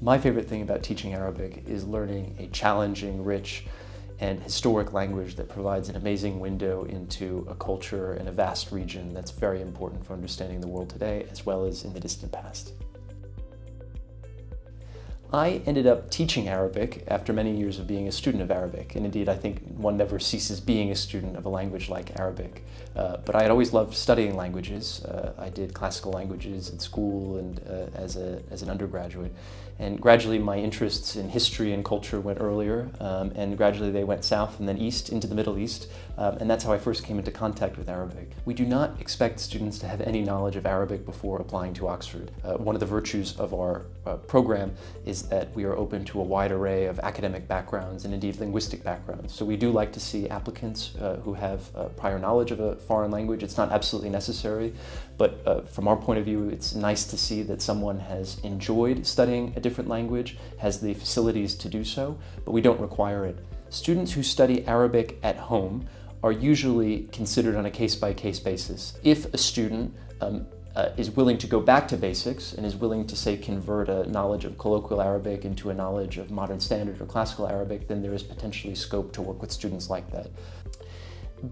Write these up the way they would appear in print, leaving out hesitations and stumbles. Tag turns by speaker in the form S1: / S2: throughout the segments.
S1: My favorite thing about teaching Arabic is learning a challenging, rich, and historic language that provides an amazing window into a culture and a vast region that's very important for understanding the world today, as well as in the distant past. I ended up teaching Arabic after many years of being a student of Arabic, and indeed I think one never ceases being a student of a language like Arabic. But I had always loved studying languages. I did classical languages in school and as an undergraduate. And gradually my interests in history and culture went earlier, and gradually they went south and then east into the Middle East, and that's how I first came into contact with Arabic. We do not expect students to have any knowledge of Arabic before applying to Oxford. One of the virtues of our program is that we are open to a wide array of academic backgrounds and indeed linguistic backgrounds. So we do like to see applicants who have prior knowledge of a foreign language. It's not absolutely necessary, but from our point of view, it's nice to see that someone has enjoyed studying a different language, has the facilities to do so, but we don't require it. Students who study Arabic at home are usually considered on a case-by-case basis. If a student is willing to go back to basics and is willing to, say, convert a knowledge of colloquial Arabic into a knowledge of modern standard or classical Arabic, then there is potentially scope to work with students like that.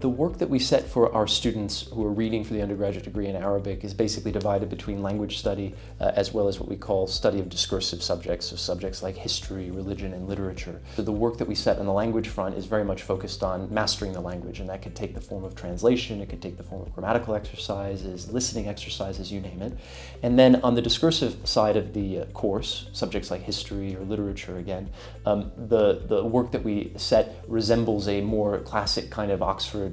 S1: The work that we set for our students who are reading for the undergraduate degree in Arabic is basically divided between language study as well as what we call study of discursive subjects, so subjects like history, religion, and literature. So the work that we set on the language front is very much focused on mastering the language, and that could take the form of translation, it could take the form of grammatical exercises, listening exercises, you name it. And then on the discursive side of the course, subjects like history or literature again, the work that we set resembles a more classic kind of Oxford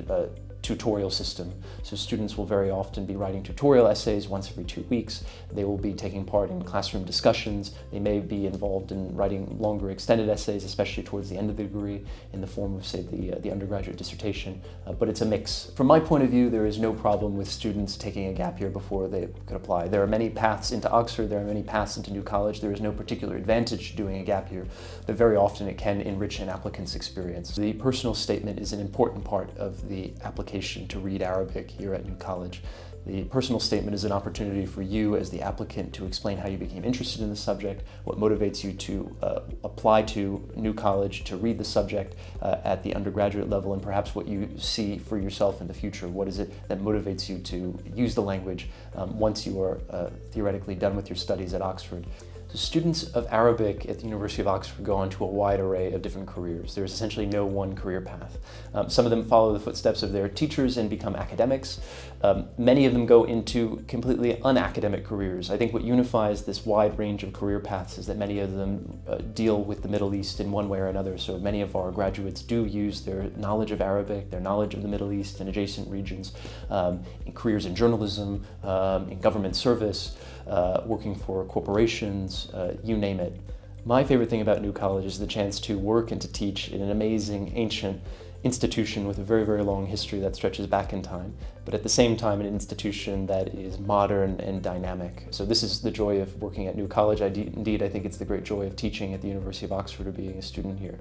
S1: tutorial system. So students will very often be writing tutorial essays once every 2 weeks. They will be taking part in classroom discussions. They may be involved in writing longer extended essays, especially towards the end of the degree in the form of, say, the undergraduate dissertation, but it's a mix. From my point of view, there is no problem with students taking a gap year before they could apply. There are many paths into Oxford, there are many paths into New College. There is no particular advantage to doing a gap year, but very often it can enrich an applicant's experience. The personal statement is an important part of the application to read Arabic here at New College. The personal statement is an opportunity for you as the applicant to explain how you became interested in the subject, what motivates you to apply to New College, to read the subject at the undergraduate level, and perhaps what you see for yourself in the future. What is it that motivates you to use the language once you are theoretically done with your studies at Oxford? So students of Arabic at the University of Oxford go on to a wide array of different careers. There's essentially no one career path. Some of them follow the footsteps of their teachers and become academics. Many of them go into completely unacademic careers. I think what unifies this wide range of career paths is that many of them deal with the Middle East in one way or another. So many of our graduates do use their knowledge of Arabic, their knowledge of the Middle East and adjacent regions in careers in journalism, in government service, working for corporations, you name it. My favorite thing about New College is the chance to work and to teach in an amazing, ancient institution with a very, very long history that stretches back in time, but at the same time an institution that is modern and dynamic. So this is the joy of working at New College. Indeed, I think it's the great joy of teaching at the University of Oxford or being a student here.